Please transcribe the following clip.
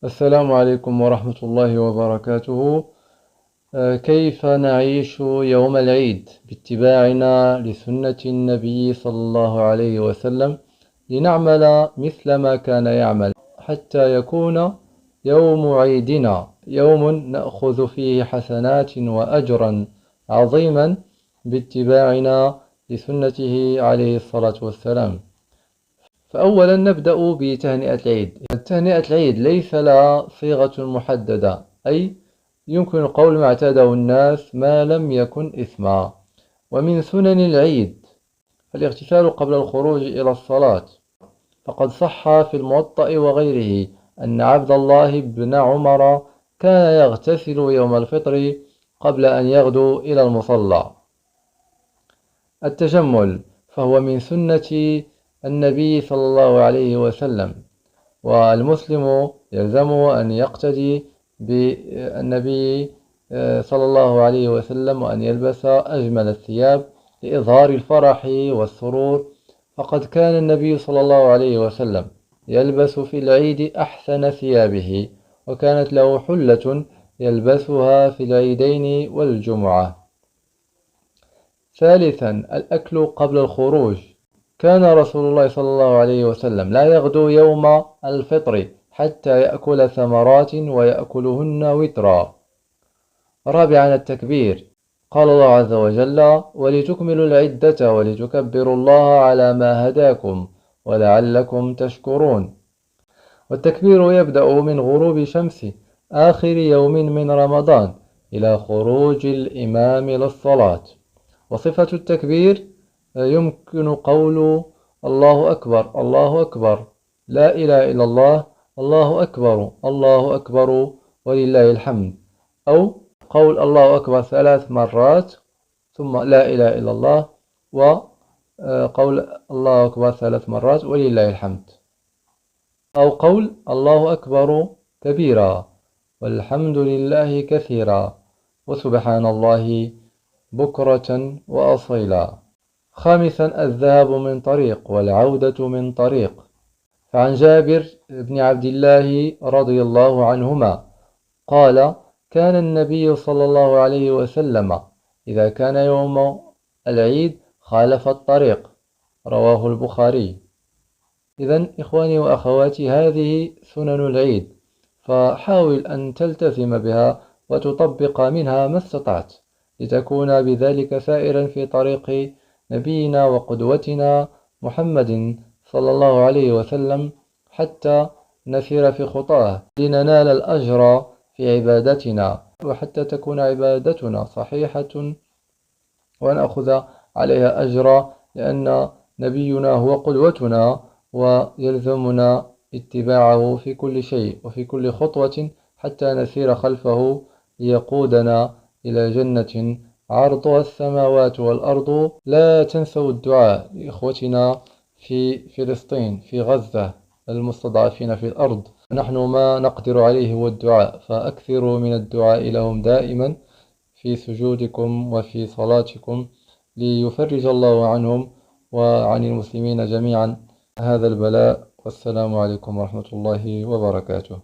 السلام عليكم ورحمة الله وبركاته. كيف نعيش يوم العيد باتباعنا لسنة النبي صلى الله عليه وسلم لنعمل مثل ما كان يعمل حتى يكون يوم عيدنا يوم نأخذ فيه حسنات وأجرا عظيما باتباعنا لسنته عليه الصلاة والسلام. فأولا نبدأ بتهنئة العيد. تهنئة العيد ليس لها صيغة محددة، أي يمكن قول ما اعتاده الناس ما لم يكن إثما. ومن سنن العيد الاغتسال قبل الخروج إلى الصلاة، فقد صح في الموطأ وغيره أن عبد الله بن عمر كان يغتسل يوم الفطر قبل أن يغدو إلى المصلى. التجمل فهو من سنة النبي صلى الله عليه وسلم، والمسلم يلزمه أن يقتدي بالنبي صلى الله عليه وسلم وأن يلبس أجمل الثياب لإظهار الفرح والسرور، فقد كان النبي صلى الله عليه وسلم يلبس في العيد أحسن ثيابه، وكانت له حلة يلبسها في العيدين والجمعة. ثالثا الأكل قبل الخروج. كان رسول الله صلى الله عليه وسلم لا يغدو يوم الفطر حتى يأكل ثمرات ويأكلهن وترا. رابعا التكبير. قال الله عز وجل: ولتكملوا العدة ولتكبروا الله على ما هداكم ولعلكم تشكرون. والتكبير يبدأ من غروب شمس آخر يوم من رمضان إلى خروج الإمام للصلاة. وصفة التكبير يمكن قول الله أكبر الله أكبر، لا إله إلا الله، الله أكبر الله أكبر ولله الحمد، أو قول الله أكبر 3 مرات ثم لا إله إلا الله، وقول الله أكبر 3 مرات ولله الحمد، أو قول الله أكبر كبيرا والحمد لله كثيرا وسبحان الله بكرة وأصيلا. خامسا الذهاب من طريق والعودة من طريق. فعن جابر بن عبد الله رضي الله عنهما قال: كان النبي صلى الله عليه وسلم إذا كان يوم العيد خالف الطريق. رواه البخاري. إذن إخواني وأخواتي، هذه سنن العيد، فحاول أن تلتزم بها وتطبق منها ما استطعت لتكون بذلك سائرا في طريق نبينا وقدوتنا محمد صلى الله عليه وسلم، حتى نسير في خطاه لننال الأجر في عبادتنا، وحتى تكون عبادتنا صحيحة ونأخذ عليها أجرا، لأن نبينا هو قدوتنا ويلزمنا اتباعه في كل شيء وفي كل خطوة حتى نسير خلفه ليقودنا إلى جنة عرضها السماوات والأرض. لا تنسوا الدعاء لإخوتنا في فلسطين، في غزة، المستضعفين في الأرض. نحن ما نقدر عليه هو الدعاء، فأكثروا من الدعاء لهم دائما في سجودكم وفي صلاتكم، ليفرج الله عنهم وعن المسلمين جميعا هذا البلاء. والسلام عليكم ورحمة الله وبركاته.